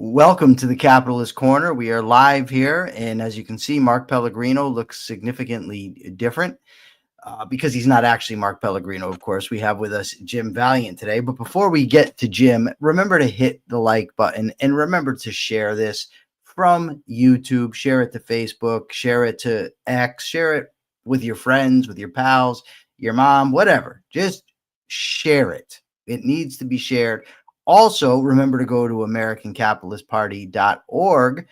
Welcome to the Capitalist Corner. We are live here, and as you can see, Mark Pellegrino looks significantly different because he's not actually Mark Pellegrino, of course. We have with us Jim Valliant today. But before we get to Jim, remember to hit the like button and remember to share this from YouTube, share it to Facebook, share it to X, share it with your friends, with your pals, your mom, whatever. Just share it. It needs to be shared. Also, remember to go to AmericanCapitalistParty.org.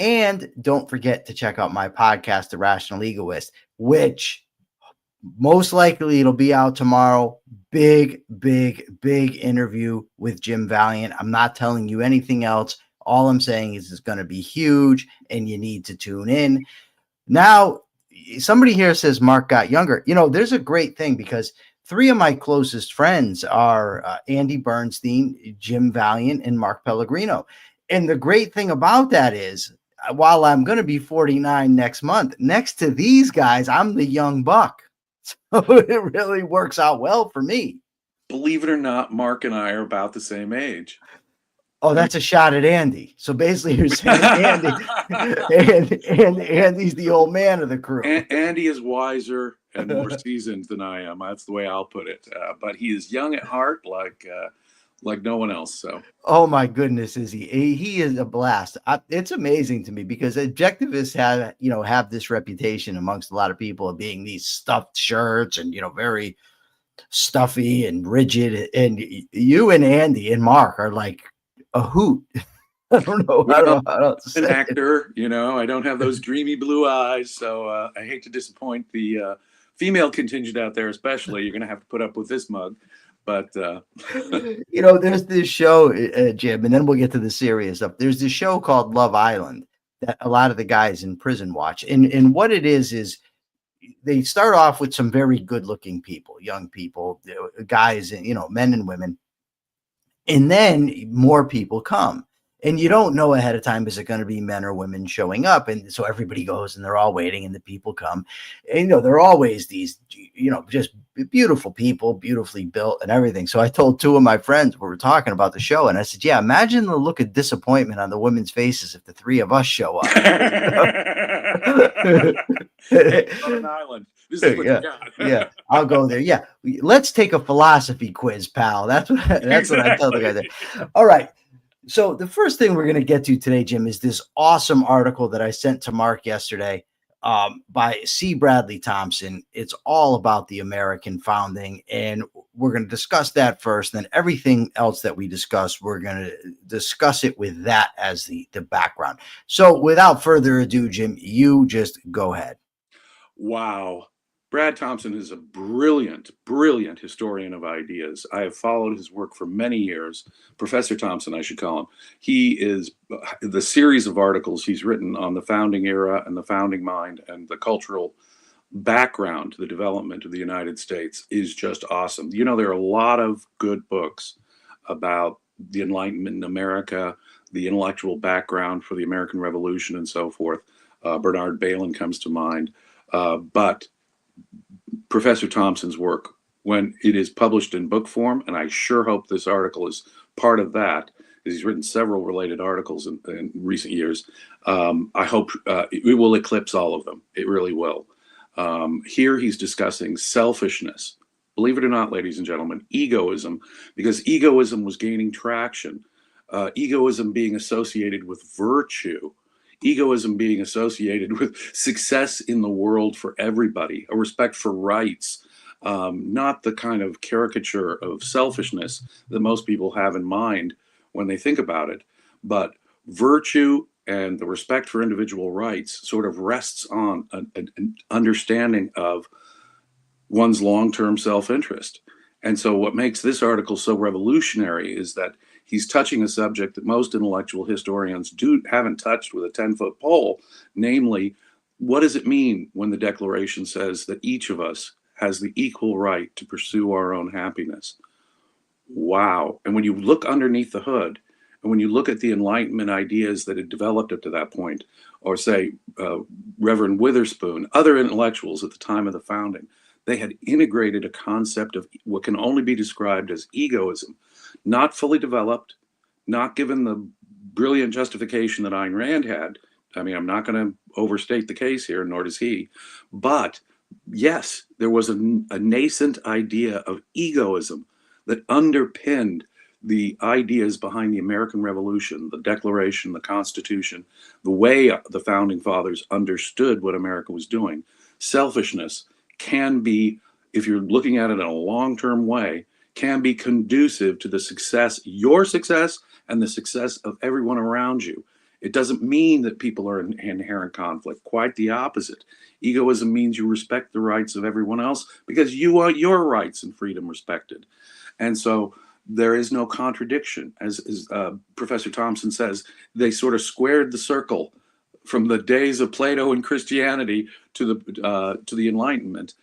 And don't forget to check out my podcast, The Rational Egoist, which most likely it'll be out tomorrow. Big interview with Jim Valliant. I'm not telling you anything else. All I'm saying is it's going to be huge and you need to tune in. Now, somebody here says Mark got younger. You know, there's a great thing because three of my closest friends are Andy Bernstein, Jim Valliant, and Mark Pellegrino. And the great thing about that is, while I'm going to be 49 next month, next to these guys, I'm the young buck. So it really works out well for me. Believe it or not, Mark and I are about the same age. Oh, that's a shot at Andy. So basically you're saying Andy and Andy's the old man of the crew. Andy is wiser and more seasoned than I am. That's the way I'll put it. But he is young at heart, like no one else. So, oh my goodness, is he? He is a blast. It's amazing to me because objectivists have this reputation amongst a lot of people of being these stuffed shirts and very stuffy and rigid. And you and Andy and Mark are like a hoot. I don't know. I don't know how else to say an actor, I don't have those dreamy blue eyes, so I hate to disappoint the female contingent out there, especially. You're going to have to put up with this mug. But there's this show, Jim, and then we'll get to the serious stuff. There's this show called Love Island that a lot of the guys in prison watch, and what it is they start off with some very good-looking people, young people, guys, and men and women, and then more people come. And you don't know ahead of time, is it going to be men or women showing up? And so everybody goes and they're all waiting and the people come. And, they're always these, just beautiful people, beautifully built and everything. So I told two of my friends, we were talking about the show, and I said, yeah, imagine the look of disappointment on the women's faces if the three of us show up. On an island. This is what you got. Yeah, I'll go there. Yeah, let's take a philosophy quiz, pal. That's what I tell the guys there. All right. So the first thing we're going to get to today, Jim, is this awesome article that I sent to Mark yesterday by C. Bradley Thompson. It's all about the American founding, and we're going to discuss that first. Then everything else that we discuss, we're going to discuss it with that as the background. So without further ado, Jim, you just go ahead. Wow. Brad Thompson is a brilliant historian of ideas. I have followed his work for many years. Professor Thompson, I should call him. He is the series of articles he's written on the founding era and the founding mind and the cultural background to the development of the United States is just awesome. There are a lot of good books about the Enlightenment in America, the intellectual background for the American Revolution and so forth. Bernard Bailyn comes to mind. But Professor Thompson's work, when it is published in book form, and I sure hope this article is part of that, because he's written several related articles in recent years, I hope it will eclipse all of them. It really will. Here he's discussing selfishness. Believe it or not, ladies and gentlemen, egoism, because egoism was gaining traction. Egoism being associated with virtue. Egoism being associated with success in the world for everybody, a respect for rights, not the kind of caricature of selfishness that most people have in mind when they think about it, but virtue and the respect for individual rights sort of rests on an understanding of one's long-term self-interest. And so what makes this article so revolutionary is that he's touching a subject that most intellectual historians haven't touched with a 10-foot pole, namely, what does it mean when the Declaration says that each of us has the equal right to pursue our own happiness? Wow. And when you look underneath the hood, and when you look at the Enlightenment ideas that had developed up to that point, or say Reverend Witherspoon, other intellectuals at the time of the founding, they had integrated a concept of what can only be described as egoism, not fully developed, not given the brilliant justification that Ayn Rand had. I mean, I'm not going to overstate the case here, nor does he. But yes, there was a nascent idea of egoism that underpinned the ideas behind the American Revolution, the Declaration, the Constitution, the way the founding fathers understood what America was doing. Selfishness can be, if you're looking at it in a long-term way, can be conducive to the success, your success, and the success of everyone around you. It doesn't mean that people are in inherent conflict. Quite the opposite. Egoism means you respect the rights of everyone else because you want your rights and freedom respected. And so there is no contradiction. As Professor Thompson says, they sort of squared the circle from the days of Plato and Christianity to the Enlightenment,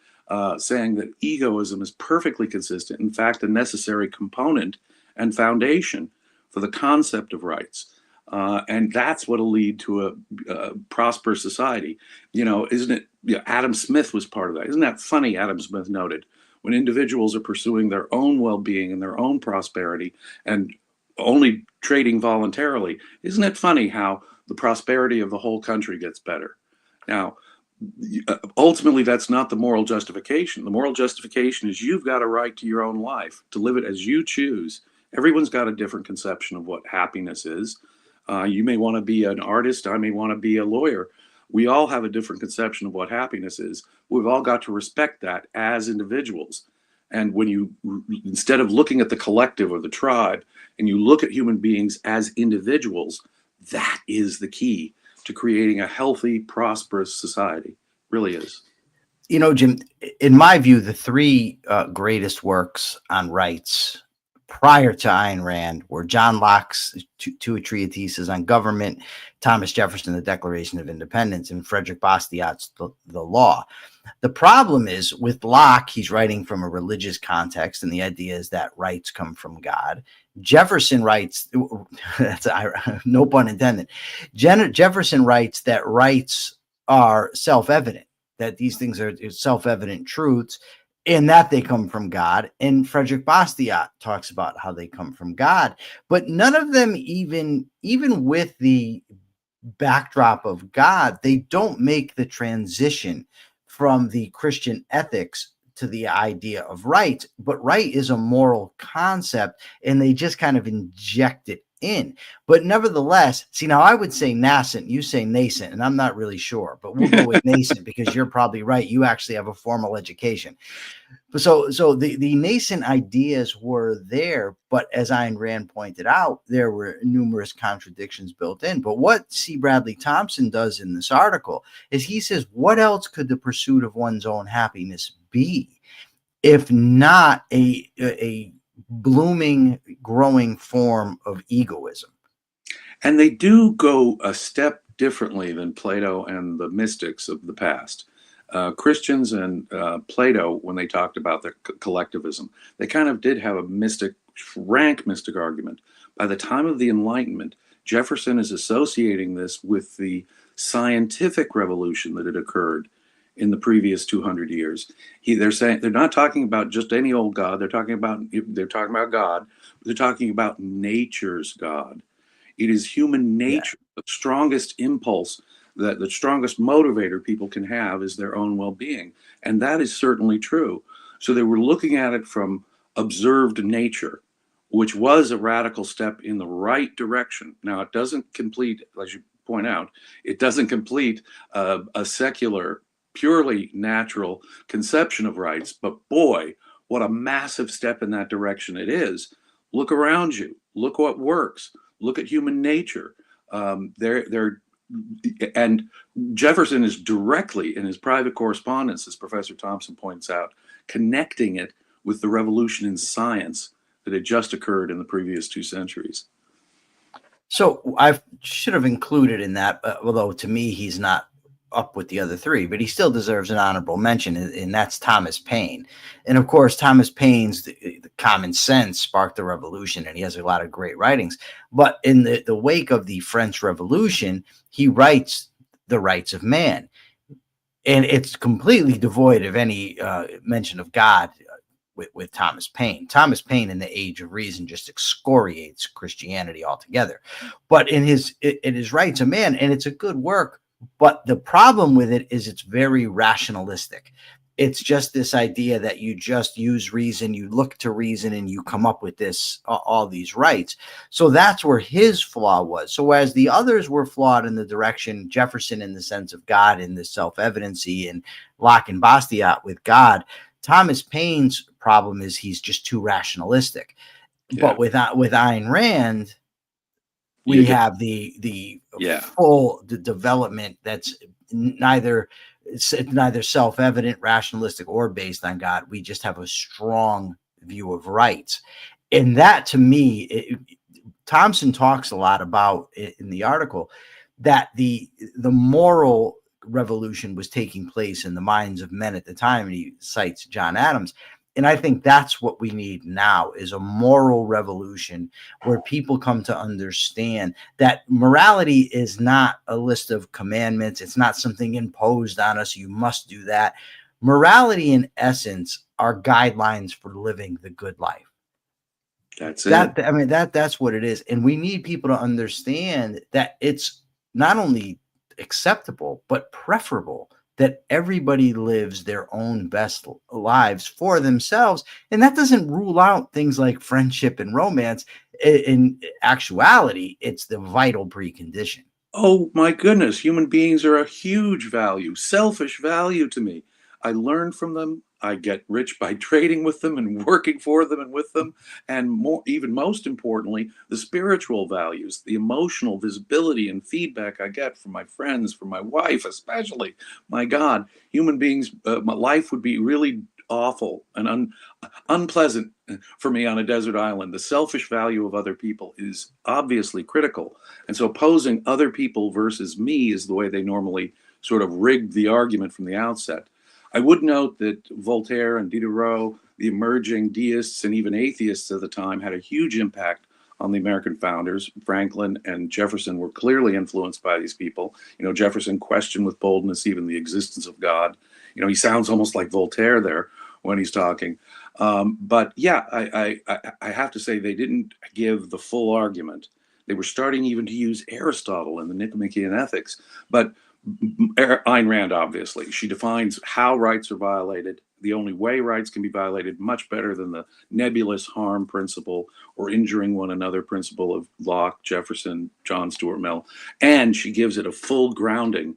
saying that egoism is perfectly consistent, in fact, a necessary component and foundation for the concept of rights. And that's what'll lead to a prosperous society. Isn't it? Adam Smith was part of that. Isn't that funny? Adam Smith noted, when individuals are pursuing their own well-being and their own prosperity and only trading voluntarily, isn't it funny how the prosperity of the whole country gets better? Now, ultimately, that's not the moral justification. The moral justification is you've got a right to your own life, to live it as you choose. Everyone's got a different conception of what happiness is. You may want to be an artist. I may want to be a lawyer. We all have a different conception of what happiness is. We've all got to respect that as individuals. And when you, instead of looking at the collective or the tribe, and you look at human beings as individuals, that is the key to creating a healthy, prosperous society. Really is. Jim, in my view, the three greatest works on rights prior to Ayn Rand were John Locke's two treatises on government, Thomas Jefferson, the Declaration of Independence, and Frederick Bastiat's the Law. The problem is with Locke, he's writing from a religious context, and the idea is that rights come from God. Jefferson writes, that's no pun intended. Jefferson writes that rights are self-evident, that these things are self-evident truths, and that they come from God. And Frederick Bastiat talks about how they come from God. But none of them, even with the backdrop of God, they don't make the transition from the Christian ethics to the idea of right. But right is a moral concept, and they just kind of inject it in. But nevertheless, see, now I would say nascent, you say nascent, and I'm not really sure, but we'll go with nascent because you're probably right. You actually have a formal education. So the nascent ideas were there, but as Ayn Rand pointed out, there were numerous contradictions built in. But what C. Bradley Thompson does in this article is he says, what else could the pursuit of one's own happiness be if not a blooming, growing form of egoism? And they do go a step differently than Plato and the mystics of the past. Christians and Plato, when they talked about their collectivism, they kind of did have a rank mystic argument. By the time of the Enlightenment, Jefferson is associating this with the scientific revolution that had occurred in the previous 200 years. They're saying they're not talking about just any old God. They're talking about God. They're talking about nature's God. It is human nature. Yeah. The strongest impulse, the strongest motivator people can have is their own well-being. And that is certainly true. So they were looking at it from observed nature, which was a radical step in the right direction. Now, it doesn't complete, as you point out, it doesn't complete a secular, purely natural conception of rights. But boy, what a massive step in that direction it is. Look around you. Look what works. Look at human nature. And Jefferson is directly in his private correspondence, as Professor Thompson points out, connecting it with the revolution in science that had just occurred in the previous 2 centuries. So I should have included in that, although to me he's not up with the other 3, but he still deserves an honorable mention, and that's Thomas Paine. And of course, Thomas Paine's the common sense sparked the revolution, and he has a lot of great writings. But in the wake of the French Revolution, he writes The Rights of Man, and it's completely devoid of any mention of God with Thomas Paine. Thomas Paine in The Age of Reason just excoriates Christianity altogether. But in his Rights of Man, and it's a good work, but the problem with it is it's very rationalistic. It's just this idea that you just use reason, you look to reason, and you come up with this all these rights. So that's where his flaw was. So as the others were flawed in the direction, Jefferson in the sense of God, in the self-evidency, and Locke and Bastiat with God, Thomas Paine's problem is he's just too rationalistic. Yeah. But with Ayn Rand, we have the full development that's neither self-evident, rationalistic, or based on God. We just have a strong view of rights. And that, to me, Thompson talks a lot about in the article that the moral revolution was taking place in the minds of men at the time. And he cites John Adams. And I think that's what we need now, is a moral revolution where people come to understand that morality is not a list of commandments. It's not something imposed on us. You must do that. Morality, in essence, are guidelines for living the good life. That's it. I mean, that's what it is. And we need people to understand that it's not only acceptable, but preferable that everybody lives their own best lives for themselves. And that doesn't rule out things like friendship and romance. In actuality, it's the vital precondition. Oh my goodness, human beings are a huge value, selfish value to me. I learn from them. I get rich by trading with them and working for them and with them. And even most importantly, the spiritual values, the emotional visibility and feedback I get from my friends, from my wife, especially. My God, human beings, my life would be really awful and unpleasant for me on a desert island. The selfish value of other people is obviously critical. And so posing other people versus me is the way they normally sort of rigged the argument from the outset. I would note that Voltaire and Diderot, the emerging deists and even atheists of the time, had a huge impact on the American founders. Franklin and Jefferson were clearly influenced by these people. Jefferson questioned with boldness even the existence of God. He sounds almost like Voltaire there when he's talking. But yeah, I have to say they didn't give the full argument. They were starting even to use Aristotle in the Nicomachean Ethics. But Ayn Rand, obviously, she defines how rights are violated, the only way rights can be violated, much better than the nebulous harm principle or injuring one another principle of Locke, Jefferson, John Stuart Mill. And she gives it a full grounding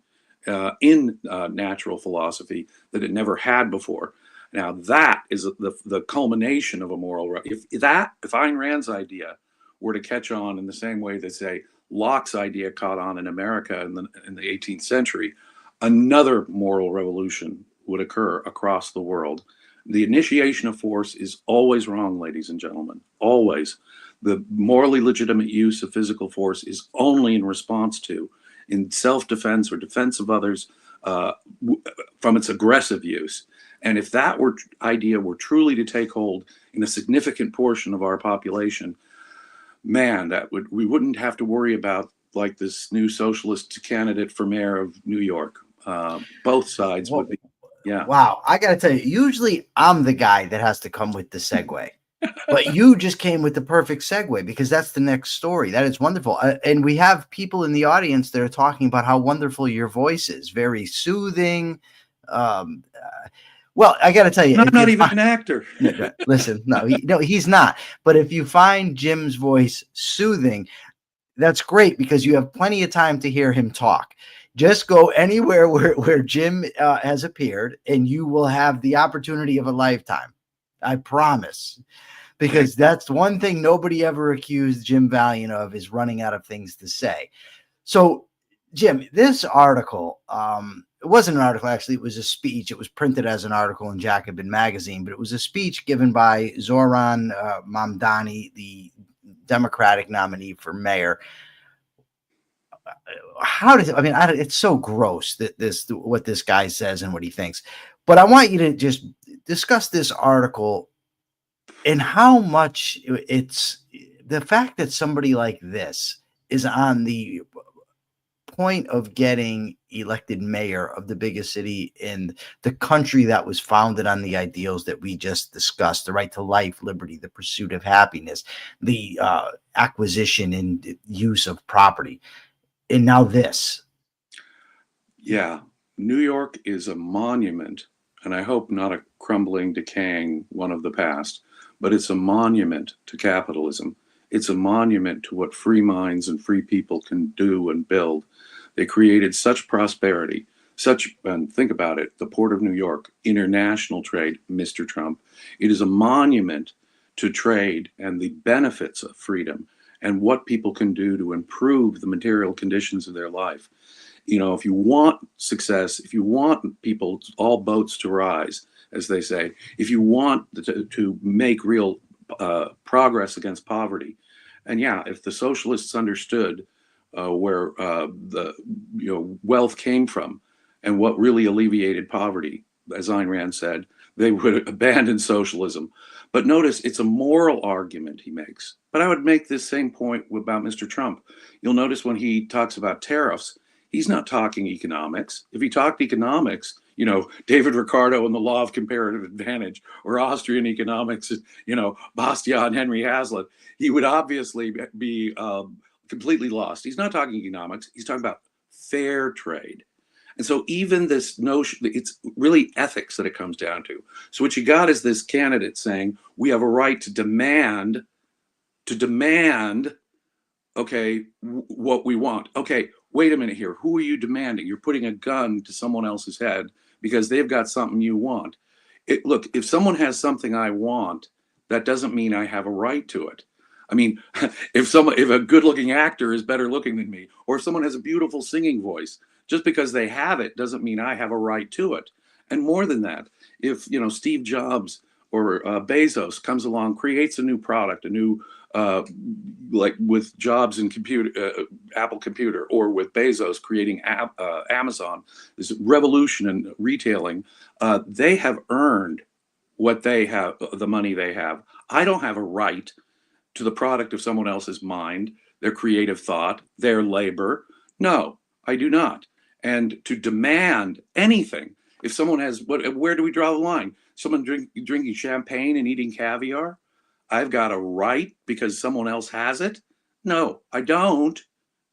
in natural philosophy that it never had before. Now, that is the culmination of a moral right. If Ayn Rand's idea were to catch on in the same way that, say, Locke's idea caught on in America in the 18th century, another moral revolution would occur across the world. The initiation of force is always wrong, ladies and gentlemen, always. The morally legitimate use of physical force is only in response to, in self-defense or defense of others, from its aggressive use. And if that idea were truly to take hold in a significant portion of our population, man, we wouldn't have to worry about like this new socialist candidate for mayor of New York. Both sides would be, yeah. Wow, I got to tell you, usually I'm the guy that has to come with the segue, but you just came with the perfect segue because that's the next story. That is wonderful, and we have people in the audience that are talking about how wonderful your voice is, very soothing. Well, I got to tell you, I'm not even an actor. Listen, no, he's not. But if you find Jim's voice soothing, that's great because you have plenty of time to hear him talk. Just go anywhere where Jim has appeared, and you will have the opportunity of a lifetime. I promise. Because that's one thing nobody ever accused Jim Valliant of, is running out of things to say. So, Jim, this article, it wasn't an article, actually, it was a speech. It was printed as an article in Jacobin magazine, but it was a speech given by Zohran Mamdani, the Democratic nominee for mayor. It's so gross that what this guy says and what he thinks. But I want you to just discuss this article and how much it's the fact that somebody like this is on the point of getting elected mayor of the biggest city in the country that was founded on the ideals that we just discussed, the right to life, liberty, the pursuit of happiness, the acquisition and use of property, and now this. Yeah, New York is a monument, and I hope not a crumbling, decaying one of the past, but it's a monument to capitalism. It's a monument to what free minds and free people can do and build. They created such prosperity, and think about it, the Port of New York, international trade, Mr. Trump. It is a monument to trade and the benefits of freedom and what people can do to improve the material conditions of their life. You know, if you want success, if you want people, all boats to rise, as they say, if you want to make real progress against poverty, and yeah, if the socialists understood where the wealth came from and what really alleviated poverty, as Ayn Rand said, they would abandon socialism. But notice it's a moral argument he makes. But I would make this same point about Mr. Trump. You'll notice when he talks about tariffs, he's not talking economics. If he talked economics, you know, David Ricardo and the law of comparative advantage, or Austrian economics, you know, Bastiat and Henry Hazlitt, he would obviously be completely lost. He's not talking economics. He's talking about fair trade. And so even this notion, it's really ethics that it comes down to. So what you got is this candidate saying, we have a right to demand, okay, what we want. Okay, wait a minute here. Who are you demanding? You're putting a gun to someone else's head because they've got something you want. Look, if someone has something I want, that doesn't mean I have a right to it. I mean, if a good-looking actor is better looking than me, or if someone has a beautiful singing voice, just because they have it doesn't mean I have a right to it. And more than that, if Steve Jobs or Bezos comes along, creates a new product, a new like with Jobs and Apple Computer, or with Bezos creating Amazon, this revolution in retailing, they have earned what they have, the money they have. I don't have a right to the product of someone else's mind, their creative thought, their labor. No, I do not. And to demand anything, if someone has, where do we draw the line? Someone drinking champagne and eating caviar? I've got a right because someone else has it? No, I don't.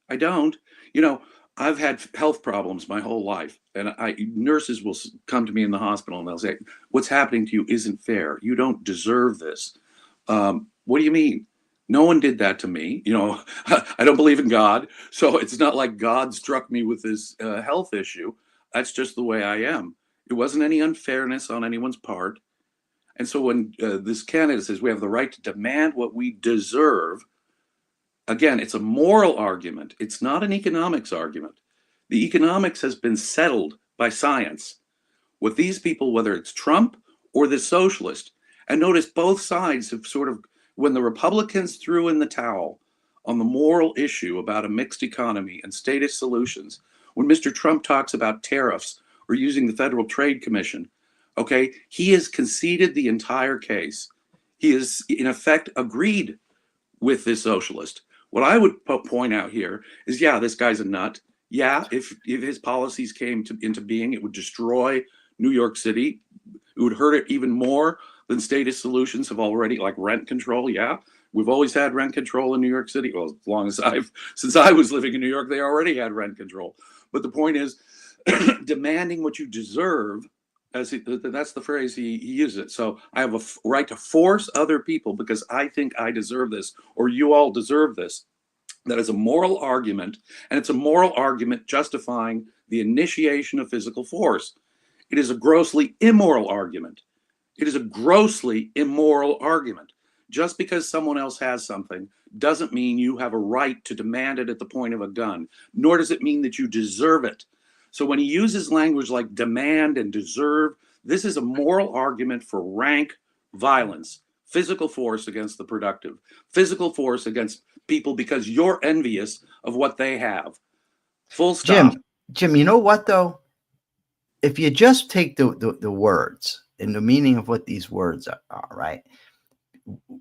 I've had health problems my whole life, and nurses will come to me in the hospital and they'll say, what's happening to you isn't fair. You don't deserve this. What do you mean? No one did that to me. I don't believe in God, so it's not like God struck me with this health issue. That's just the way I am. It wasn't any unfairness on anyone's part. And so when this candidate says we have the right to demand what we deserve, again, it's a moral argument. It's not an economics argument. The economics has been settled by science. With these people, whether it's Trump or the socialist, and notice both sides have sort of, when the Republicans threw in the towel on the moral issue about a mixed economy and statist solutions, when Mr. Trump talks about tariffs or using the Federal Trade Commission, okay, he has conceded the entire case. He has, in effect, agreed with this socialist. What I would point out here is, yeah, this guy's a nut. Yeah, if his policies came into being, it would destroy New York City. It would hurt it even more than statist solutions have already, like rent control. Yeah, we've always had rent control in New York City. Well, as long as since I was living in New York, they already had rent control. But the point is, demanding what you deserve, that's the phrase he uses. So I have a right to force other people because I think I deserve this, or you all deserve this. That is a moral argument, and it's a moral argument justifying the initiation of physical force. It is a grossly immoral argument. It is a grossly immoral argument. Just because someone else has something doesn't mean you have a right to demand it at the point of a gun, nor does it mean that you deserve it. So when he uses language like demand and deserve, this is a moral argument for rank violence, physical force against the productive, physical force against people because you're envious of what they have. Full stop. Jim, you know what though? If you just take the words and the meaning of what these words are, right?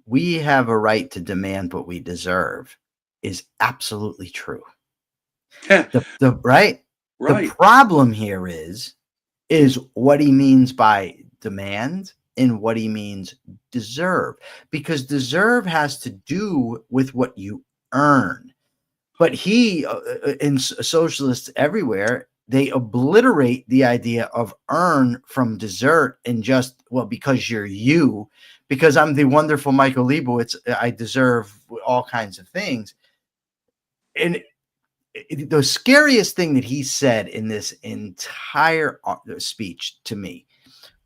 We have a right to demand what we deserve is absolutely true. Right? Right. The problem here is what he means by demand and what he means deserve, because deserve has to do with what you earn. But in socialists everywhere, they obliterate the idea of earn from desert and just, well, because because I'm the wonderful Michael Liebowitz, I deserve all kinds of things. And the scariest thing that he said in this entire speech to me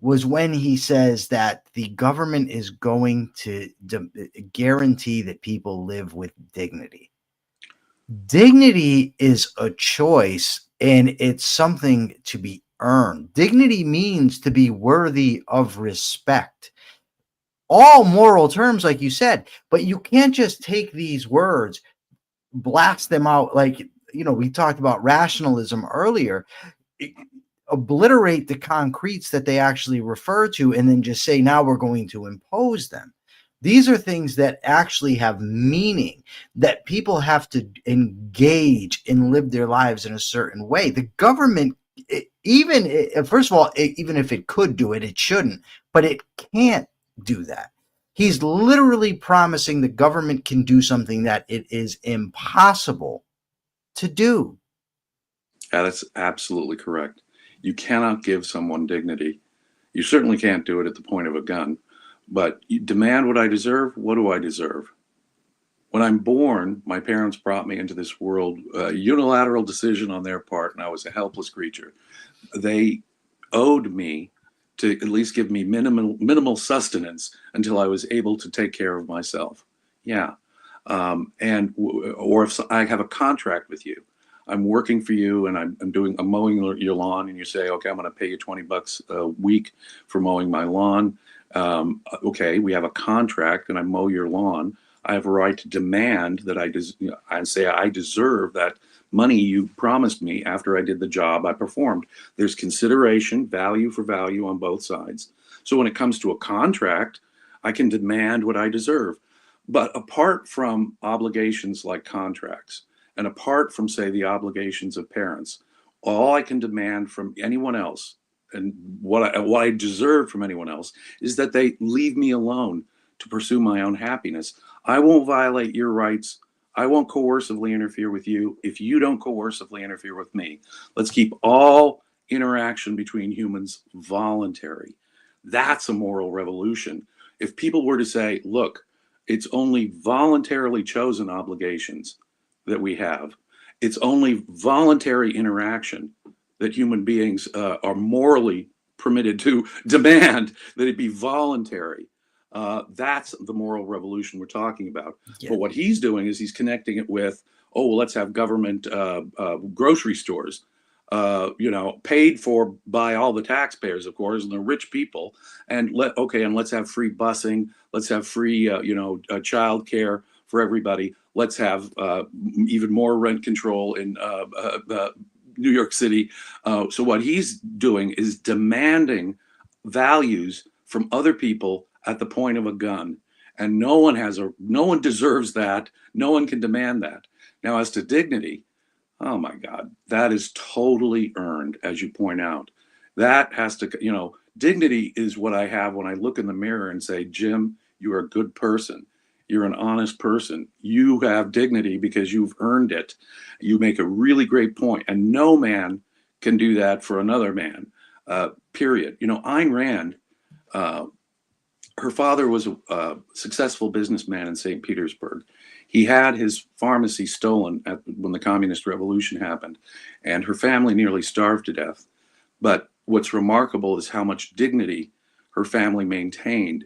was when he says that the government is going to guarantee that people live with dignity. Dignity is a choice, and it's something to be earned. Dignity means to be worthy of respect. All moral terms, like you said, but you can't just take these words, blast them out like, we talked about rationalism earlier, obliterate the concretes that they actually refer to, and then just say, now we're going to impose them. These are things that actually have meaning, that people have to engage and live their lives in a certain way. The government, first of all, even if it could do it, it shouldn't, but it can't do that. He's literally promising the government can do something that it is impossible to do. Yeah, that's absolutely correct. You cannot give someone dignity. You certainly can't do it at the point of a gun. But you demand what I deserve. What do I deserve? When I'm born, my parents brought me into this world, a unilateral decision on their part, and I was a helpless creature. They owed me to at least give me minimal sustenance until I was able to take care of myself. Yeah. Or if I have a contract with you, I'm working for you and I'm mowing your lawn, and you say, okay, I'm going to pay you $20 a week for mowing my lawn. Okay, we have a contract and I mow your lawn. I have a right to demand that I say I deserve that money you promised me after I did the job I performed. There's consideration, value for value on both sides. So when it comes to a contract, I can demand what I deserve. But apart from obligations like contracts, and apart from, say, the obligations of parents, all I can demand from anyone else, and what I deserve from anyone else, is that they leave me alone to pursue my own happiness. I won't violate your rights. I won't coercively interfere with you if you don't coercively interfere with me. Let's keep all interaction between humans voluntary. That's a moral revolution. If people were to say, look, it's only voluntarily chosen obligations that we have. It's only voluntary interaction that human beings are morally permitted to demand that it be voluntary. That's the moral revolution we're talking about. Yeah. But what he's doing is he's connecting it with, oh, well, let's have government grocery stores, paid for by all the taxpayers, of course, and the rich people. And let's have free busing. Let's have free, child care for everybody. Let's have even more rent control in New York City. So what he's doing is demanding values from other people at the point of a gun, and no one deserves that. No one can demand that. Now, as to dignity, oh my God, that is totally earned, as you point out. That has to, dignity is what I have when I look in the mirror and say, Jim, you're a good person. You're an honest person. You have dignity because you've earned it. You make a really great point, and no man can do that for another man, period. Ayn Rand, her father was a successful businessman in St. Petersburg. He had his pharmacy stolen when the Communist Revolution happened, and her family nearly starved to death. But what's remarkable is how much dignity her family maintained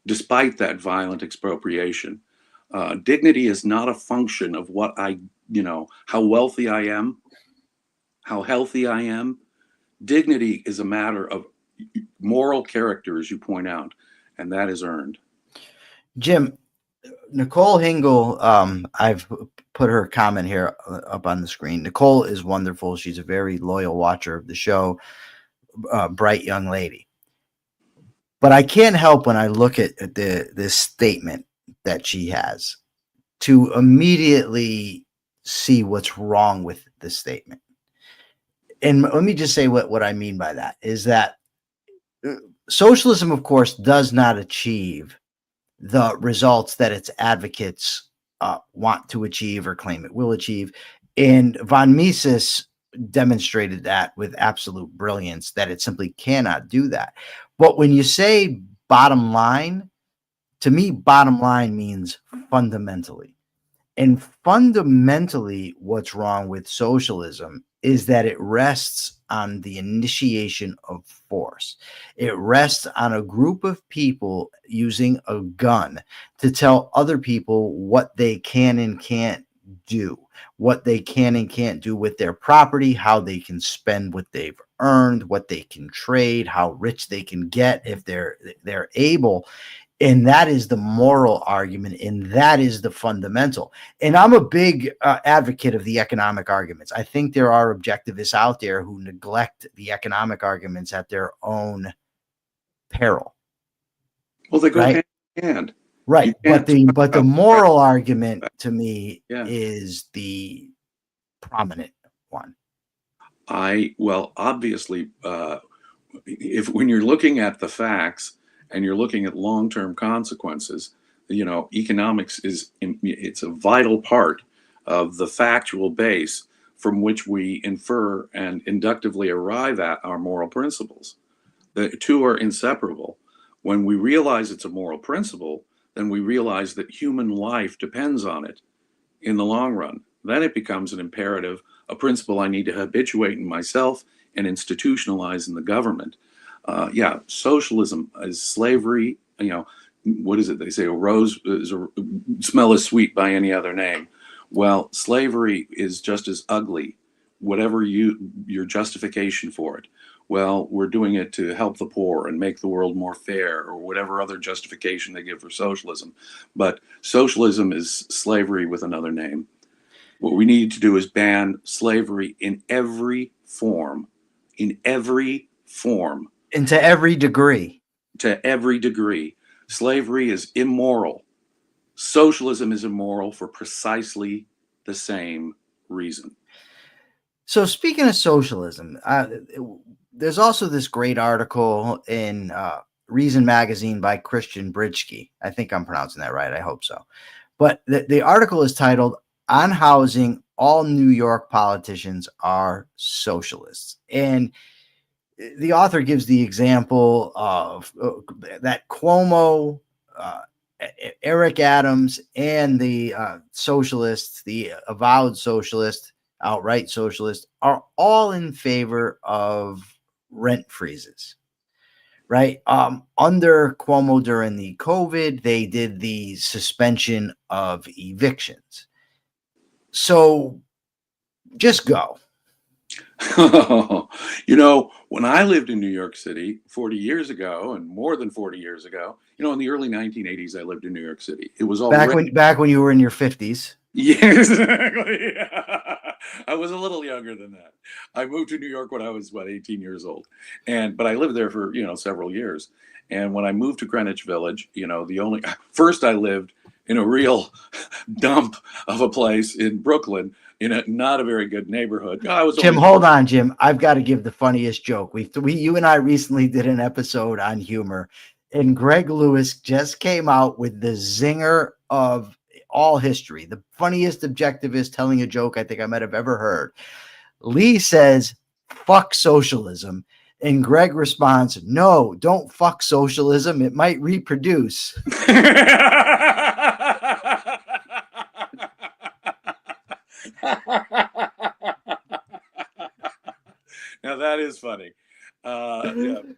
despite that violent expropriation. Dignity is not a function of how wealthy I am, how healthy I am. Dignity is a matter of moral character, as you point out, and that is earned. Jim, Nicole Hingle, I've put her comment here up on the screen. Nicole is wonderful. She's a very loyal watcher of the show, bright young lady. But I can't help when I look at this statement that she has to immediately see what's wrong with this statement. And let me just say what I mean by that is that socialism, of course, does not achieve the results that its advocates want to achieve or claim it will achieve. And von Mises demonstrated that with absolute brilliance, that it simply cannot do that. But when you say bottom line, to me, bottom line means fundamentally. And fundamentally, what's wrong with socialism is that it rests on the initiation of force. It rests on a group of people using a gun to tell other people what they can and can't do, what they can and can't do with their property, how they can spend what they've earned, what they can trade, how rich they can get if they're able. And that is the moral argument, and that is the fundamental. And I'm a big advocate of the economic arguments. I think there are objectivists out there who neglect the economic arguments at their own peril. Well, they go hand in hand. Right. But the moral argument to me is the prominent one. Well, obviously, when you're looking at the facts, and you're looking at long-term consequences, economics it's a vital part of the factual base from which we infer and inductively arrive at our moral principles. The two are inseparable. When we realize it's a moral principle, then we realize that human life depends on it in the long run. Then it becomes an imperative, a principle I need to habituate in myself and institutionalize in the government. Socialism is slavery. What is it? They say a rose is smell as sweet by any other name. Well, slavery is just as ugly, whatever your justification for it. Well, we're doing it to help the poor and make the world more fair, or whatever other justification they give for socialism. But socialism is slavery with another name. What we need to do is ban slavery in every form, and to every degree. Slavery is immoral. Socialism is immoral for precisely the same reason. So speaking of socialism, there's also this great article in Reason Magazine by Christian Britschke. I think I'm pronouncing that right. I hope so. But the article is titled, "On Housing, All New York Politicians Are Socialists." And the author gives the example of that Cuomo, Eric Adams, and the socialists, the avowed socialists, outright socialists, are all in favor of rent freezes, right? Under Cuomo during the COVID, they did the suspension of evictions. So just go. When I lived in New York City 40 years ago, and more than 40 years ago, in the early 1980s, I lived in New York City. It was all back when you were in your 50s. Yes, exactly. I was a little younger than that. I moved to New York when I was 18 years old, but I lived there for several years. And when I moved to Greenwich Village, first I lived in a real dump of a place in Brooklyn, in a not a very good neighborhood. Hold on, Jim. I've got to give the funniest joke. You and I recently did an episode on humor, and Greg Lewis just came out with the zinger of all history, the funniest objectivist telling a joke I think I might have ever heard. Lee says, "Fuck socialism." And Greg responds, "No, don't fuck socialism. It might reproduce." Now that is funny.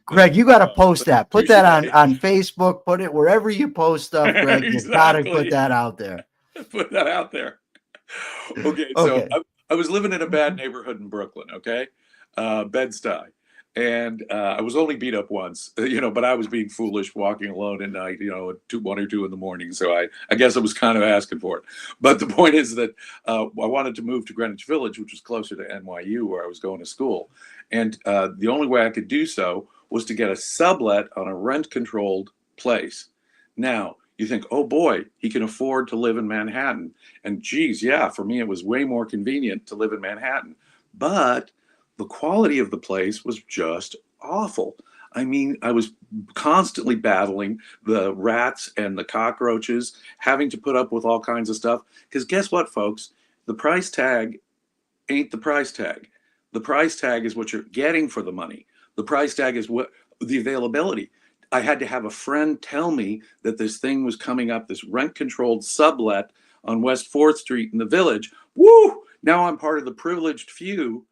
Greg, you got to post that. Put that on Facebook. Put it wherever you post stuff, Greg. Exactly. You got to put that out there. Put that out there. Okay. So I was living in a bad neighborhood in Brooklyn, Bed-Stuy. And I was only beat up once, but I was being foolish walking alone at night, at 1 or 2 in the morning. So I guess I was kind of asking for it. But the point is that I wanted to move to Greenwich Village, which was closer to NYU, where I was going to school. And the only way I could do so was to get a sublet on a rent-controlled place. Now, you think, oh boy, he can afford to live in Manhattan. And geez, yeah, for me, it was way more convenient to live in Manhattan. But the quality of the place was just awful. I mean, I was constantly battling the rats and the cockroaches, having to put up with all kinds of stuff. Because guess what, folks? The price tag ain't the price tag. The price tag is what you're getting for the money. The price tag is what the availability. I had to have a friend tell me that this thing was coming up, this rent-controlled sublet on West 4th Street in the Village. Woo! Now I'm part of the privileged few.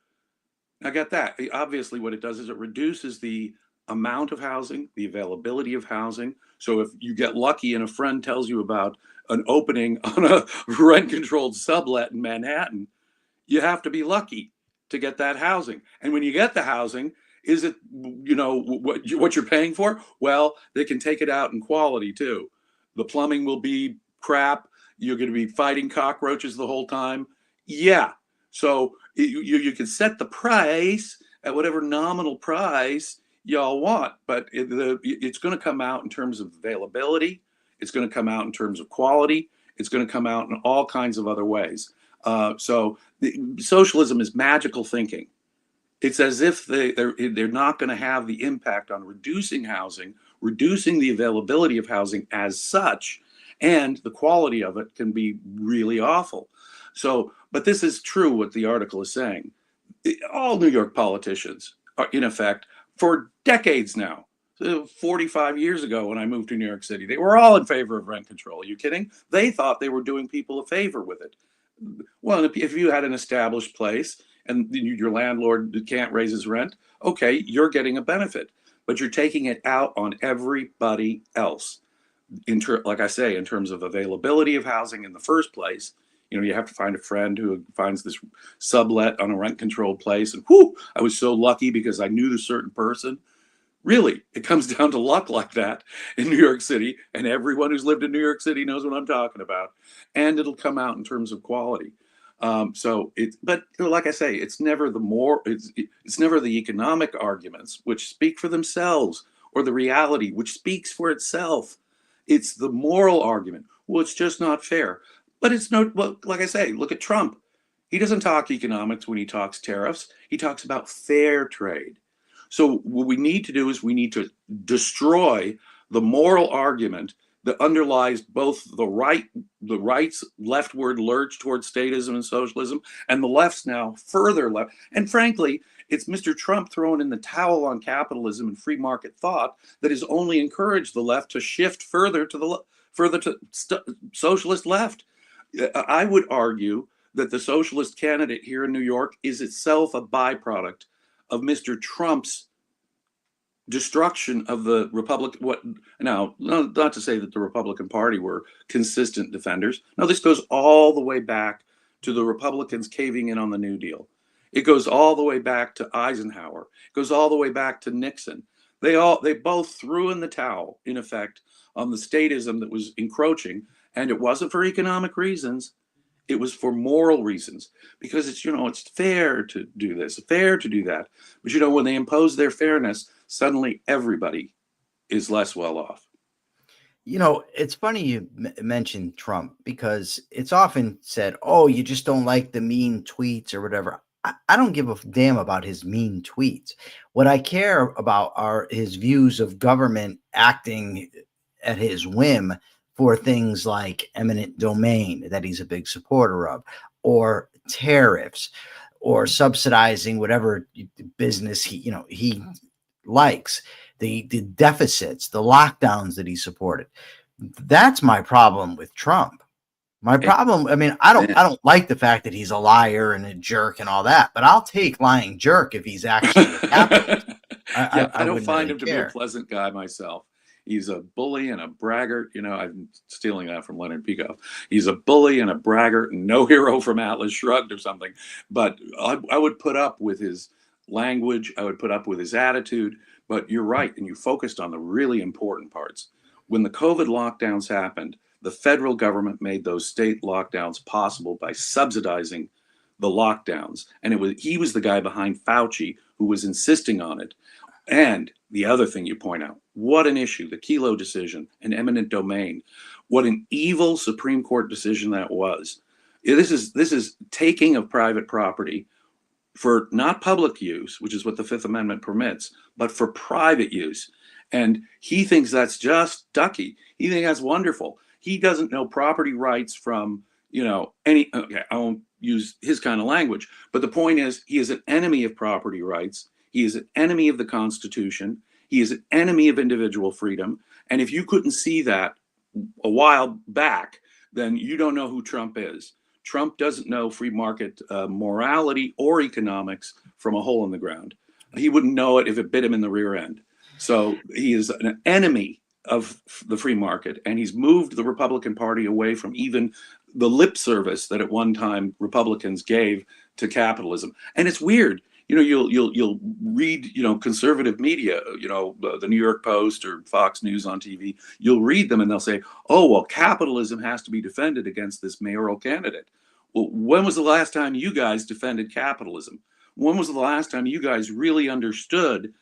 I got that. Obviously, what it does is it reduces the amount of housing, the availability of housing. So if you get lucky and a friend tells you about an opening on a rent-controlled sublet in Manhattan, you have to be lucky to get that housing. And when you get the housing, is it, what you're paying for? Well, they can take it out in quality too. The plumbing will be crap. You're going to be fighting cockroaches the whole time. Yeah. So you can set the price at whatever nominal price y'all want, but it's going to come out in terms of availability. It's going to come out in terms of quality. It's going to come out in all kinds of other ways. So socialism is magical thinking. It's as if they're not going to have the impact on reducing housing, reducing the availability of housing as such, and the quality of it can be really awful. So, but this is true what the article is saying. All New York politicians are, in effect, for decades now, 45 years ago when I moved to New York City, they were all in favor of rent control. Are you kidding? They thought they were doing people a favor with it. Well, if you had an established place and your landlord can't raise his rent, okay, you're getting a benefit, but you're taking it out on everybody else. Like I say, in terms of availability of housing in the first place, you have to find a friend who finds this sublet on a rent-controlled place, and whoo, I was so lucky because I knew the certain person. Really, it comes down to luck like that in New York City, and everyone who's lived in New York City knows what I'm talking about. And it'll come out in terms of quality. But like I say, it's never it's never the economic arguments which speak for themselves, or the reality which speaks for itself. It's the moral argument. Well, it's just not fair. But well, like I say, look at Trump. He doesn't talk economics when he talks tariffs. He talks about fair trade. So what we need to do is we need to destroy the moral argument that underlies both the right's leftward lurch towards statism and socialism, and the left's now further left. And frankly, it's Mr. Trump throwing in the towel on capitalism and free market thought that has only encouraged the left to shift further to socialist left. I would argue that the socialist candidate here in New York is itself a byproduct of Mr. Trump's destruction of the not to say that the Republican Party were consistent defenders. No, this goes all the way back to the Republicans caving in on the New Deal. It goes all the way back to Eisenhower. It goes all the way back to Nixon. They both threw in the towel, in effect, on the statism that was encroaching, and it wasn't for economic reasons. It was for moral reasons, because it's fair to do this, fair to do that. But when they impose their fairness, suddenly everybody is less well off. It's funny you mentioned Trump, because it's often said, oh, you just don't like the mean tweets or whatever. I don't give a damn about his mean tweets. What I care about are his views of government acting at his whim for things like eminent domain that he's a big supporter of, or tariffs, or subsidizing whatever business he likes, the deficits, the lockdowns that he supported. That's my problem with Trump. My problem, I don't like the fact that he's a liar and a jerk and all that, but I'll take lying jerk if he's actually a capitalist. I don't find him to be a pleasant guy myself. He's a bully and a braggart. I'm stealing that from Leonard Peikoff. He's a bully and a braggart, and no hero from Atlas Shrugged or something. But I would put up with his language. I would put up with his attitude. But you're right, and you focused on the really important parts. When the COVID lockdowns happened, the federal government made those state lockdowns possible by subsidizing the lockdowns. And he was the guy behind Fauci who was insisting on it. And the other thing you point out, what an issue, the Kelo decision, an eminent domain, what an evil Supreme Court decision that was. This is taking of private property for not public use, which is what the Fifth Amendment permits, but for private use. And he thinks that's just ducky. He thinks that's wonderful. He doesn't know property rights from, any, okay, I won't use his kind of language, but the point is he is an enemy of property rights. He is an enemy of the Constitution. He is an enemy of individual freedom. And if you couldn't see that a while back, then you don't know who Trump is. Trump doesn't know free market morality or economics from a hole in the ground. He wouldn't know it if it bit him in the rear end. So he is an enemy of the free market, and he's moved the Republican Party away from even the lip service that at one time Republicans gave to capitalism. And it's weird. You'll read, conservative media, the New York Post or Fox News on TV. You'll read them and they'll say, oh, well, capitalism has to be defended against this mayoral candidate. Well, when was the last time you guys defended capitalism? When was the last time you guys really understood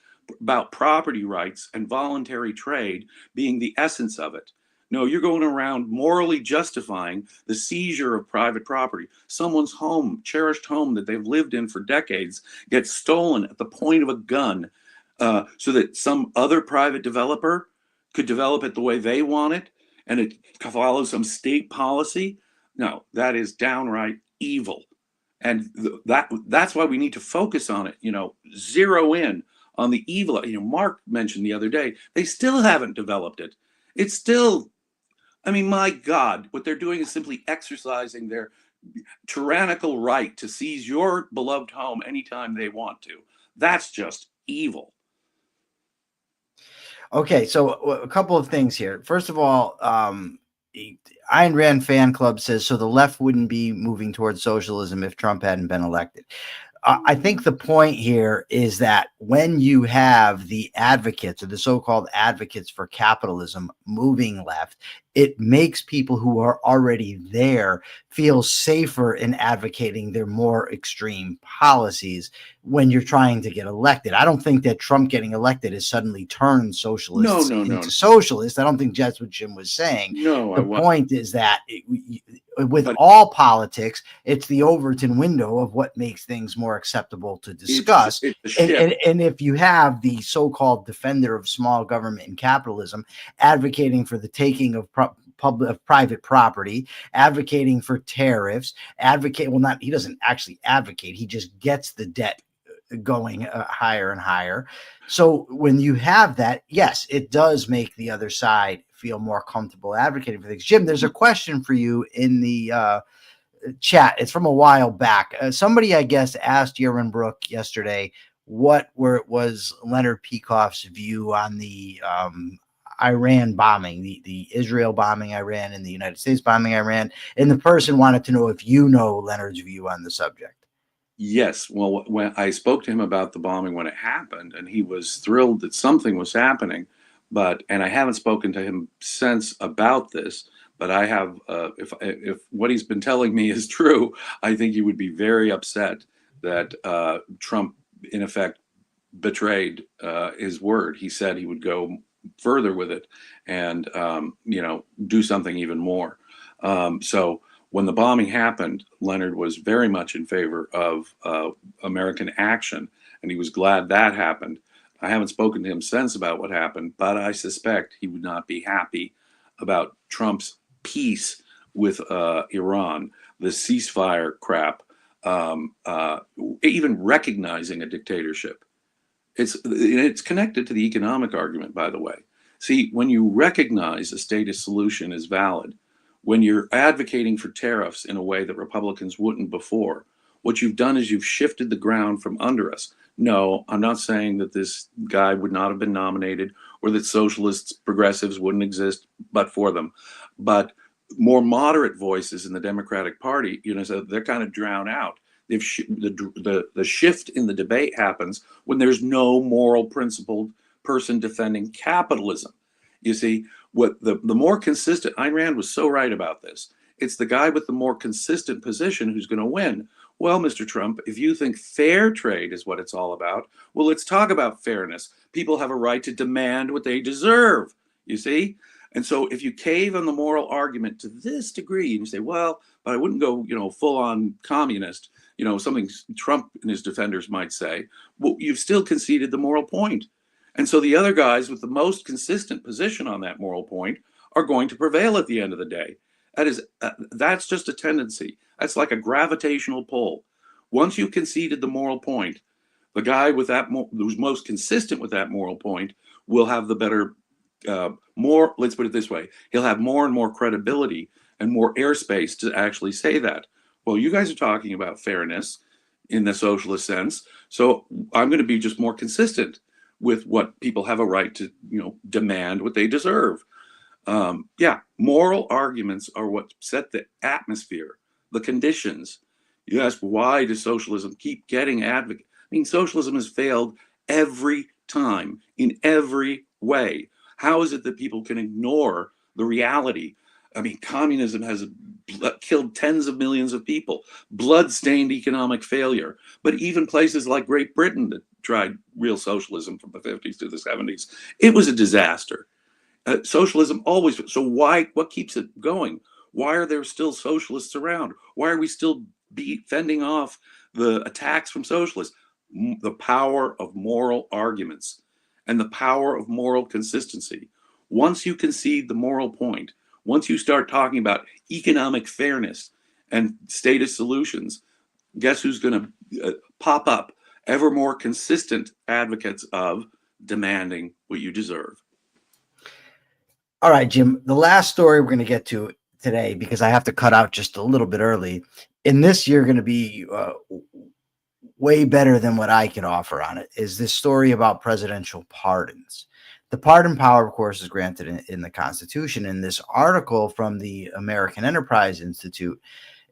about property rights and voluntary trade being the essence of it? No, you're going around morally justifying the seizure of private property. Someone's home, cherished home that they've lived in for decades, gets stolen at the point of a gun so that some other private developer could develop it the way they want it and it follows some state policy. No, that is downright evil. And that's why we need to focus on it, zero in on the evil. Mark mentioned the other day, they still haven't developed it. It's still, my God, what they're doing is simply exercising their tyrannical right to seize your beloved home anytime they want to. That's just evil. Okay, so a couple of things here. First of all, Ayn Rand fan club says, so the left wouldn't be moving towards socialism if Trump hadn't been elected. I think the point here is that when you have the advocates or the so-called advocates for capitalism moving left, it makes people who are already there feel safer in advocating their more extreme policies when you're trying to get elected. I don't think that Trump getting elected has suddenly turned socialists into socialists. I don't think that's what Jim was saying. No, the point is that with all politics, it's the Overton window of what makes things more acceptable to discuss. And if you have the so-called defender of small government and capitalism advocating for the taking of private property, advocating for tariffs, he doesn't actually advocate, he just gets the debt going higher and higher. So when you have that, yes, it does make the other side feel more comfortable advocating for things. Jim, there's a question for you in the chat. It's from a while back. Somebody, I guess, asked Yaron Brook yesterday what was Leonard Peikoff's view on the Iran bombing, the Israel bombing Iran and the United States bombing Iran. And the person wanted to know if you know Leonard's view on the subject. Yes. Well, when I spoke to him about the bombing when it happened, and he was thrilled that something was happening, and I haven't spoken to him since about this, but I have, if what he's been telling me is true, I think he would be very upset that Trump, in effect, betrayed his word. He said he would go further with it and, do something even more. So when the bombing happened, Leonard was very much in favor of American action, and he was glad that happened. I haven't spoken to him since about what happened, but I suspect he would not be happy about Trump's peace with Iran, the ceasefire crap, even recognizing a dictatorship. It's connected to the economic argument, by the way. See, when you recognize a status solution is valid, when you're advocating for tariffs in a way that Republicans wouldn't before, what you've done is you've shifted the ground from under us. No, I'm not saying that this guy would not have been nominated or that socialists, progressives wouldn't exist but for them. But more moderate voices in the Democratic Party, so they're kind of drowned out. The shift in the debate happens when there's no moral principled person defending capitalism. You see, what the more consistent, Ayn Rand was so right about this. It's the guy with the more consistent position who's going to win. Well, Mr. Trump, if you think fair trade is what it's all about, well, let's talk about fairness. People have a right to demand what they deserve, you see? And so if you cave on the moral argument to this degree and you say, well, but I wouldn't go, full on communist, something Trump and his defenders might say, well, you've still conceded the moral point. And so the other guys with the most consistent position on that moral point are going to prevail at the end of the day. That's just a tendency. That's like a gravitational pull. Once you conceded the moral point, the guy with who's most consistent with that moral point will have the better, more. Let's put it this way: he'll have more and more credibility and more airspace to actually say that. Well, you guys are talking about fairness in the socialist sense, so I'm going to be just more consistent with what people have a right to, demand what they deserve. Moral arguments are what set the atmosphere, the conditions. You ask, why does socialism keep getting advocates? I mean, socialism has failed every time in every way. How is it that people can ignore the reality? I mean, communism has killed tens of millions of people, blood-stained economic failure. But even places like Great Britain that tried real socialism from the 50s to the 70s, it was a disaster. Socialism always. So what keeps it going? Why are there still socialists around? Why are we still fending off the attacks from socialists? The power of moral arguments and the power of moral consistency. Once you concede the moral point, once you start talking about economic fairness and statist solutions, guess who's going to pop up? Ever more consistent advocates of demanding what you deserve. All right, Jim, the last story we're going to get to today, because I have to cut out just a little bit early, and this you're going to be way better than what I can offer on it, is this story about presidential pardons. The pardon power, of course, is granted in the Constitution, and this article from the American Enterprise Institute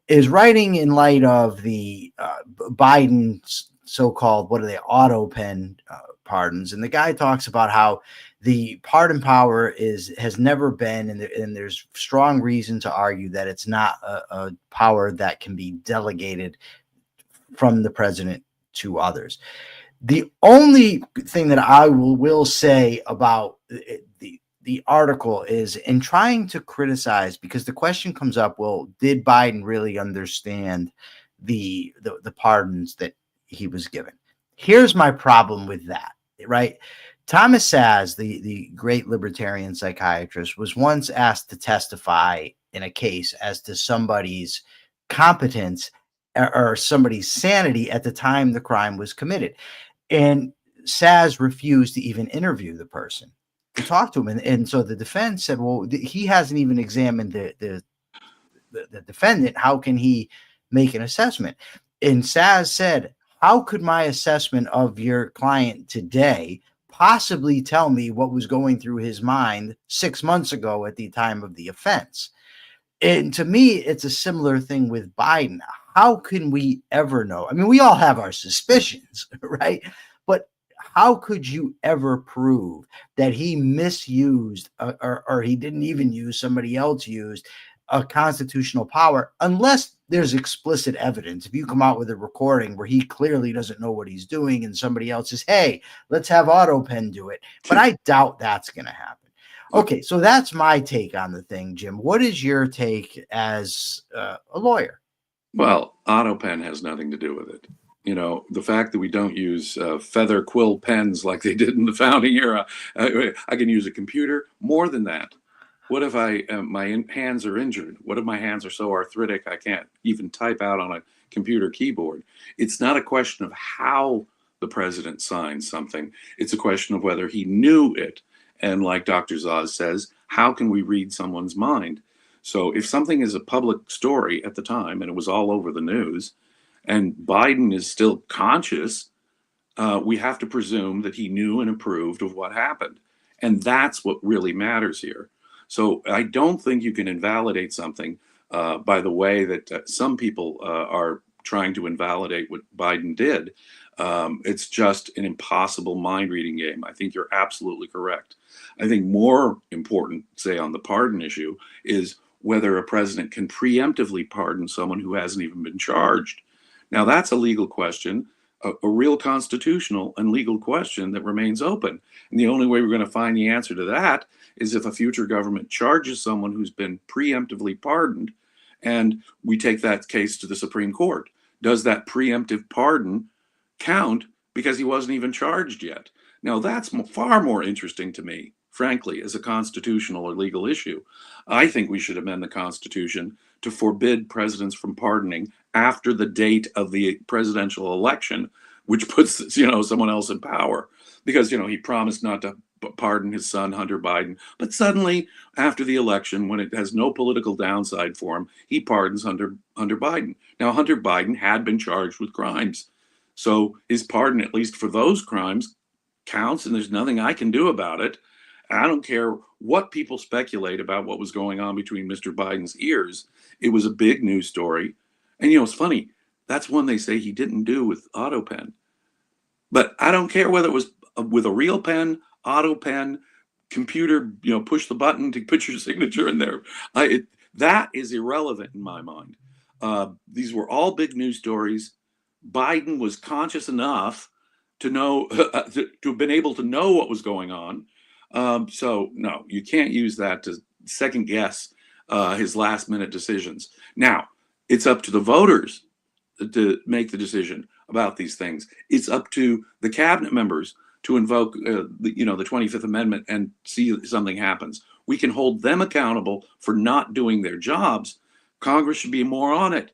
is writing in light of the Biden's so-called, auto pen pardons. And the guy talks about how the pardon power has never been, and there's strong reason to argue that it's not a power that can be delegated from the president to others. The only thing that I will say about the article is, in trying to criticize, because the question comes up, well, did Biden really understand the pardons that he was given? Here's my problem with that, right? Thomas Saz, the great libertarian psychiatrist, was once asked to testify in a case as to somebody's competence or somebody's sanity at the time the crime was committed. And Saz refused to even interview the person to talk to him. And so the defense said, well, he hasn't even examined the defendant. How can he make an assessment? And Saz said, how could my assessment of your client today possibly tell me what was going through his mind 6 months ago at the time of the offense? And to me, it's a similar thing with Biden. How can we ever know? I mean, we all have our suspicions, right? But how could you ever prove that he misused or he didn't even use, somebody else used a constitutional power, unless there's explicit evidence? If you come out with a recording where he clearly doesn't know what he's doing and somebody else says, hey, let's have AutoPen do it. But I doubt that's going to happen. Okay, so that's my take on the thing, Jim. What is your take as a lawyer? Well, AutoPen has nothing to do with it. The fact that we don't use feather quill pens like they did in the founding era. I can use a computer. More than that, what if my hands are injured? What if my hands are so arthritic I can't even type out on a computer keyboard? It's not a question of how the president signed something. It's a question of whether he knew it. And like Dr. Zoz says, how can we read someone's mind? So if something is a public story at the time and it was all over the news, and Biden is still conscious, we have to presume that he knew and approved of what happened. And that's what really matters here. So I don't think you can invalidate something by the way that some people are trying to invalidate what Biden did. It's just an impossible mind reading game. I think you're absolutely correct. I think more important, say, on the pardon issue, is whether a president can preemptively pardon someone who hasn't even been charged. Now, that's a legal question, a real constitutional and legal question that remains open. And the only way we're going to find the answer to that is if a future government charges someone who's been preemptively pardoned, and we take that case to the Supreme Court. Does that preemptive pardon count because he wasn't even charged yet? Now, that's far more interesting to me, frankly, as a constitutional or legal issue. I think we should amend the Constitution to forbid presidents from pardoning after the date of the presidential election, which puts, someone else in power. Because, he promised not to pardon his son, Hunter Biden. But suddenly, after the election, when it has no political downside for him, he pardons Hunter Biden. Now, Hunter Biden had been charged with crimes. So his pardon, at least for those crimes, counts, and there's nothing I can do about it. I don't care what people speculate about what was going on between Mr. Biden's ears. It was a big news story. And, it's funny. That's one they say he didn't do with auto pen. But I don't care whether it was with a real pen, auto pen, computer, push the button to put your signature in there. That is irrelevant in my mind. These were all big news stories. Biden was conscious enough to know, to have been able to know what was going on. So no, you can't use that to second guess his last minute decisions. Now, it's up to the voters to make the decision about these things. It's up to the cabinet members to invoke the 25th Amendment and see if something happens. We can hold them accountable for not doing their jobs. Congress should be more on it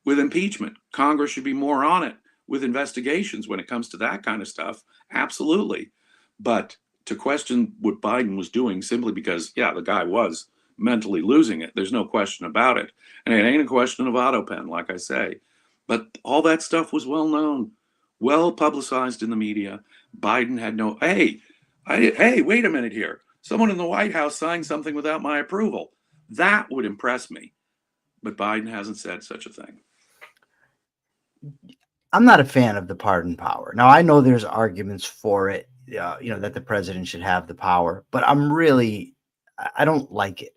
with impeachment. Congress should be more on it with investigations when it comes to that kind of stuff. Absolutely. But to question what Biden was doing simply because, the guy was mentally losing it, there's no question about it. And it ain't a question of auto pen, like I say. But all that stuff was well known, well publicized in the media. Biden had no, hey, wait a minute here. Someone in the White House signed something without my approval. That would impress me. But Biden hasn't said such a thing. I'm not a fan of the pardon power. Now, I know there's arguments for it, that the president should have the power, but I don't like it.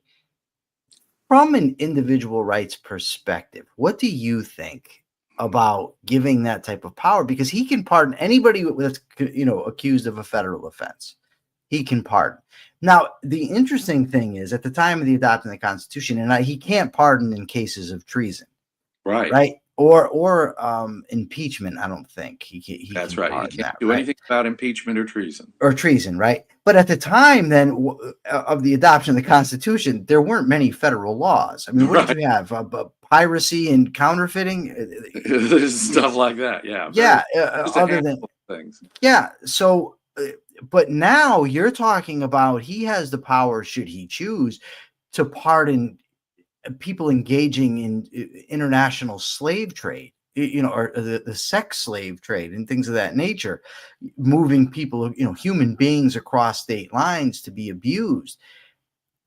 From an individual rights perspective, what do you think about giving that type of power? Because he can pardon anybody that's, accused of a federal offense. He can pardon. Now, the interesting thing is at the time of the adopting the Constitution, and he can't pardon in cases of treason. Right. Or impeachment. I don't think he That's can right. He can't do anything about impeachment or treason. Right. But at the time then of the adoption of the Constitution, there weren't many federal laws. I mean, what did we have? Piracy and counterfeiting, stuff like that. Yeah. Yeah. Other than things. Yeah. So, but now you're talking about he has the power, should he choose, to pardon people engaging in international slave trade, or the sex slave trade and things of that nature, moving people, human beings across state lines to be abused.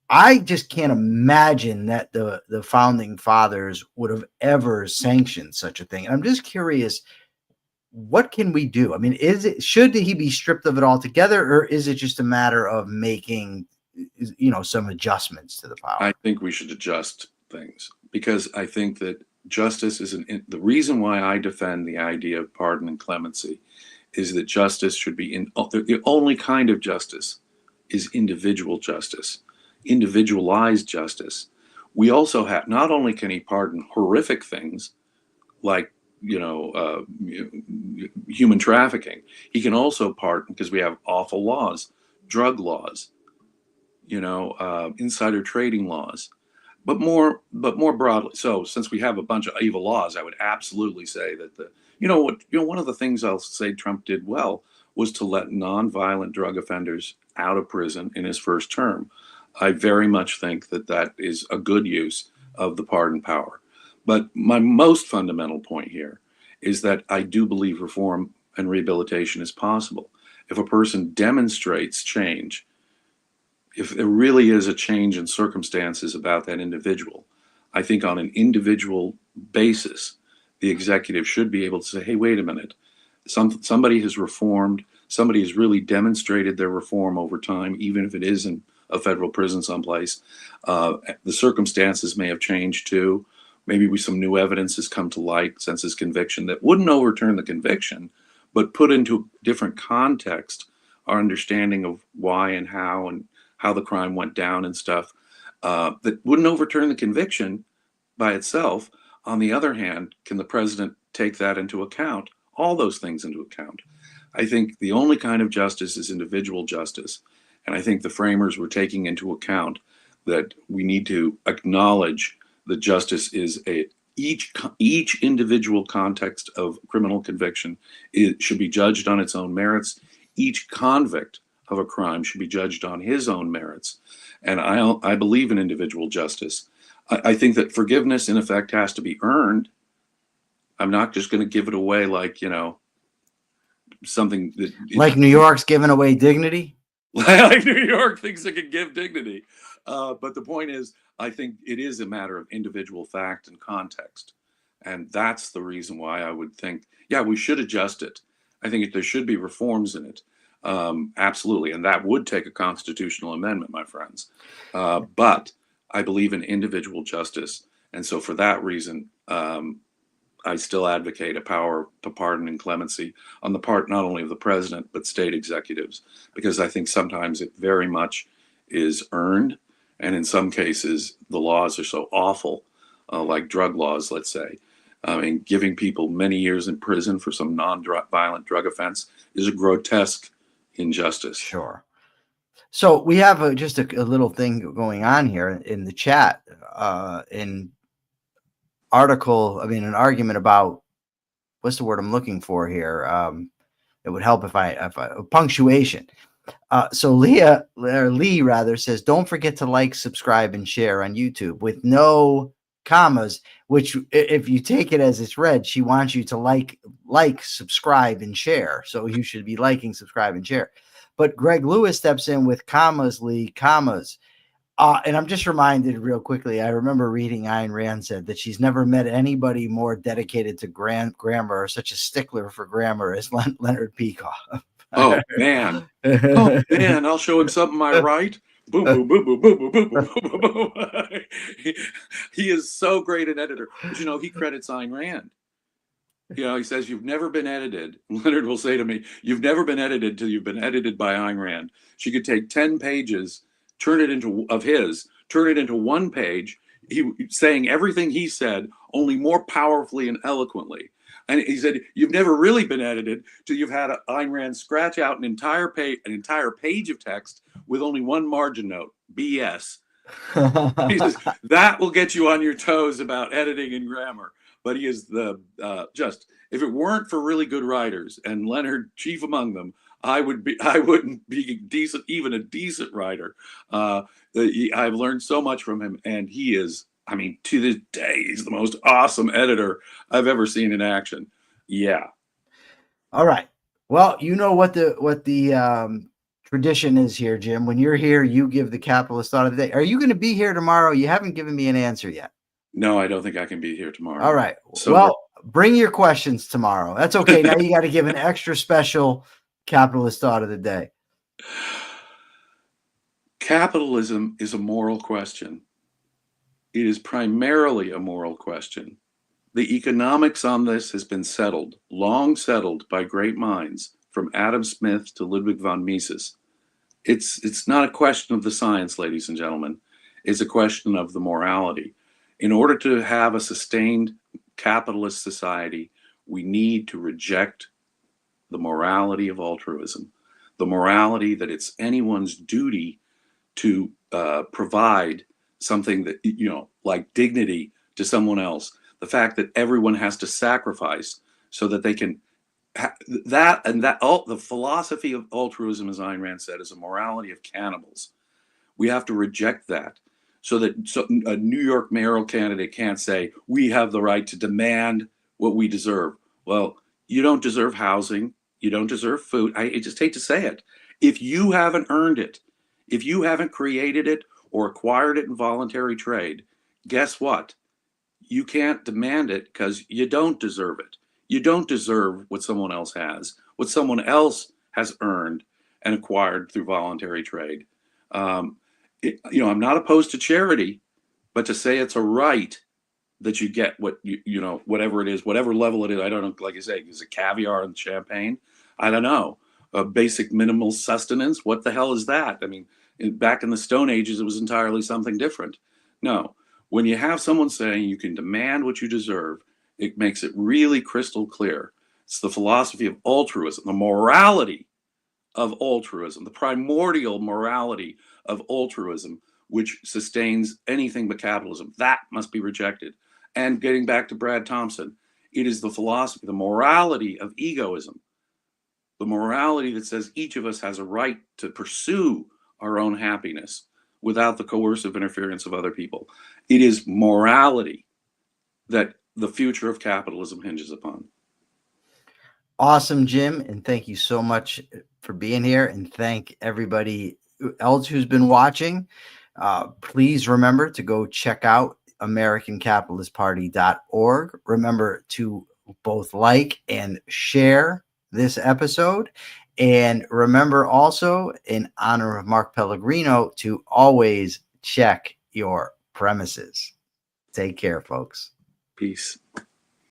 I just can't imagine that the founding fathers would have ever sanctioned such a thing. And I'm just curious, what can we do? I mean, should he be stripped of it altogether, or is it just a matter of making some adjustments to the power? I think we should adjust things, because I think that justice the reason why I defend the idea of pardon and clemency is that justice should be the only kind of justice is individual justice, individualized justice. We also have, not only can he pardon horrific things like human trafficking, he can also pardon, because we have awful laws, drug laws, insider trading laws, but more broadly. So since we have a bunch of evil laws, I would absolutely say that one of the things I'll say Trump did well was to let nonviolent drug offenders out of prison in his first term. I very much think that is a good use of the pardon power. But my most fundamental point here is that I do believe reform and rehabilitation is possible. If a person demonstrates change, if there really is a change in circumstances about that individual, I think on an individual basis, the executive should be able to say, hey, wait a minute, somebody has reformed, somebody has really demonstrated their reform over time, even if it is in a federal prison someplace. The circumstances may have changed too, maybe some new evidence has come to light since his conviction that wouldn't overturn the conviction, but put into different context our understanding of why and how the crime went down and stuff, that wouldn't overturn the conviction by itself. On the other hand, can the president take that into account? All those things into account. I think the only kind of justice is individual justice. And I think the framers were taking into account that we need to acknowledge that justice is each individual context of criminal conviction. It should be judged on its own merits. Each convict of a crime should be judged on his own merits. And I believe in individual justice. I think that forgiveness, in effect, has to be earned. I'm not just going to give it away like, something that... Like New York's giving away dignity? Like New York thinks it can give dignity. But the point is, I think it is a matter of individual fact and context. And that's the reason why I would think, yeah, we should adjust it. I think there should be reforms in it. Absolutely. And that would take a constitutional amendment, my friends. But I believe in individual justice. And so for that reason, I still advocate a power to pardon and clemency on the part not only of the president, but state executives, because I think sometimes it very much is earned. And in some cases, the laws are so awful, like drug laws, let's say. I mean, giving people many years in prison for some non-violent drug offense is a grotesque injustice. Sure. So we have just a little thing going on here in the chat, an argument about, what's the word I'm looking for here? It would help if I punctuation. So Lee rather says, don't forget to like, subscribe, and share on YouTube with no commas, which if you take it as it's read, she wants you to like, subscribe, and share. So you should be liking, subscribe, and share. But Greg Lewis steps in with commas, Lee, commas. And I'm just reminded real quickly, I remember reading Ayn Rand said that she's never met anybody more dedicated to grammar or such a stickler for grammar as Leonard Peikoff. Oh, man. Oh, man, I'll show him something I write. Boom, boom, boom, boom, boom, boom, boom, boom, boom, boom. He is so great an editor. But, he credits Ayn Rand. He says, you've never been edited. Leonard will say to me, you've never been edited till you've been edited by Ayn Rand. She could take 10 pages, turn it into one page, saying everything he said, only more powerfully and eloquently. And he said, you've never really been edited till you've had Ayn Rand scratch out an entire page of text with only one margin note, BS. He says, that will get you on your toes about editing and grammar. But he is if it weren't for really good writers, and Leonard chief among them, I wouldn't be decent, even a decent writer. I've learned so much from him, and he is, to this day, he's the most awesome editor I've ever seen in action. Yeah. All right. Well, you know what the tradition is here, Jim. When you're here, you give the capitalist thought of the day. Are you going to be here tomorrow? You haven't given me an answer yet. No, I don't think I can be here tomorrow. All right. So bring your questions tomorrow. That's okay. Now you got to give an extra special capitalist thought of the day. Capitalism is a moral question. It is primarily a moral question. The economics on this has been long settled by great minds, from Adam Smith to Ludwig von Mises. It's not a question of the science, ladies and gentlemen. It's a question of the morality. In order to have a sustained capitalist society, we need to reject the morality of altruism, the morality that it's anyone's duty to provide something that, like dignity to someone else. The fact that everyone has to sacrifice so that they can the philosophy of altruism, as Ayn Rand said, is a morality of cannibals. We have to reject that. So a New York mayoral candidate can't say, we have the right to demand what we deserve. Well, you don't deserve housing. You don't deserve food. I just hate to say it. If you haven't earned it, if you haven't created it or acquired it in voluntary trade, guess what? You can't demand it because you don't deserve it. You don't deserve what someone else has, what someone else has earned and acquired through voluntary trade. I'm not opposed to charity, but to say it's a right that you get what you know, whatever it is, whatever level it is. I don't know, like I say, is it caviar and champagne? I don't know. A basic minimal sustenance, what the hell is that? I mean, back in the Stone Ages, it was entirely something different. No, when you have someone saying you can demand what you deserve, it makes it really crystal clear. It's the philosophy of altruism, the morality of altruism, the primordial morality of altruism, which sustains anything but capitalism. That must be rejected. And getting back to Brad Thompson, it is the philosophy, the morality of egoism, the morality that says each of us has a right to pursue our own happiness without the coercive interference of other people. It is morality that the future of capitalism hinges upon. Awesome, Jim. And thank you so much for being here. And thank everybody else who's been watching. Please remember to go check out AmericanCapitalistParty.org. Remember to both like and share this episode. And remember also, in honor of Mark Pellegrino, to always check your premises. Take care, folks. Peace.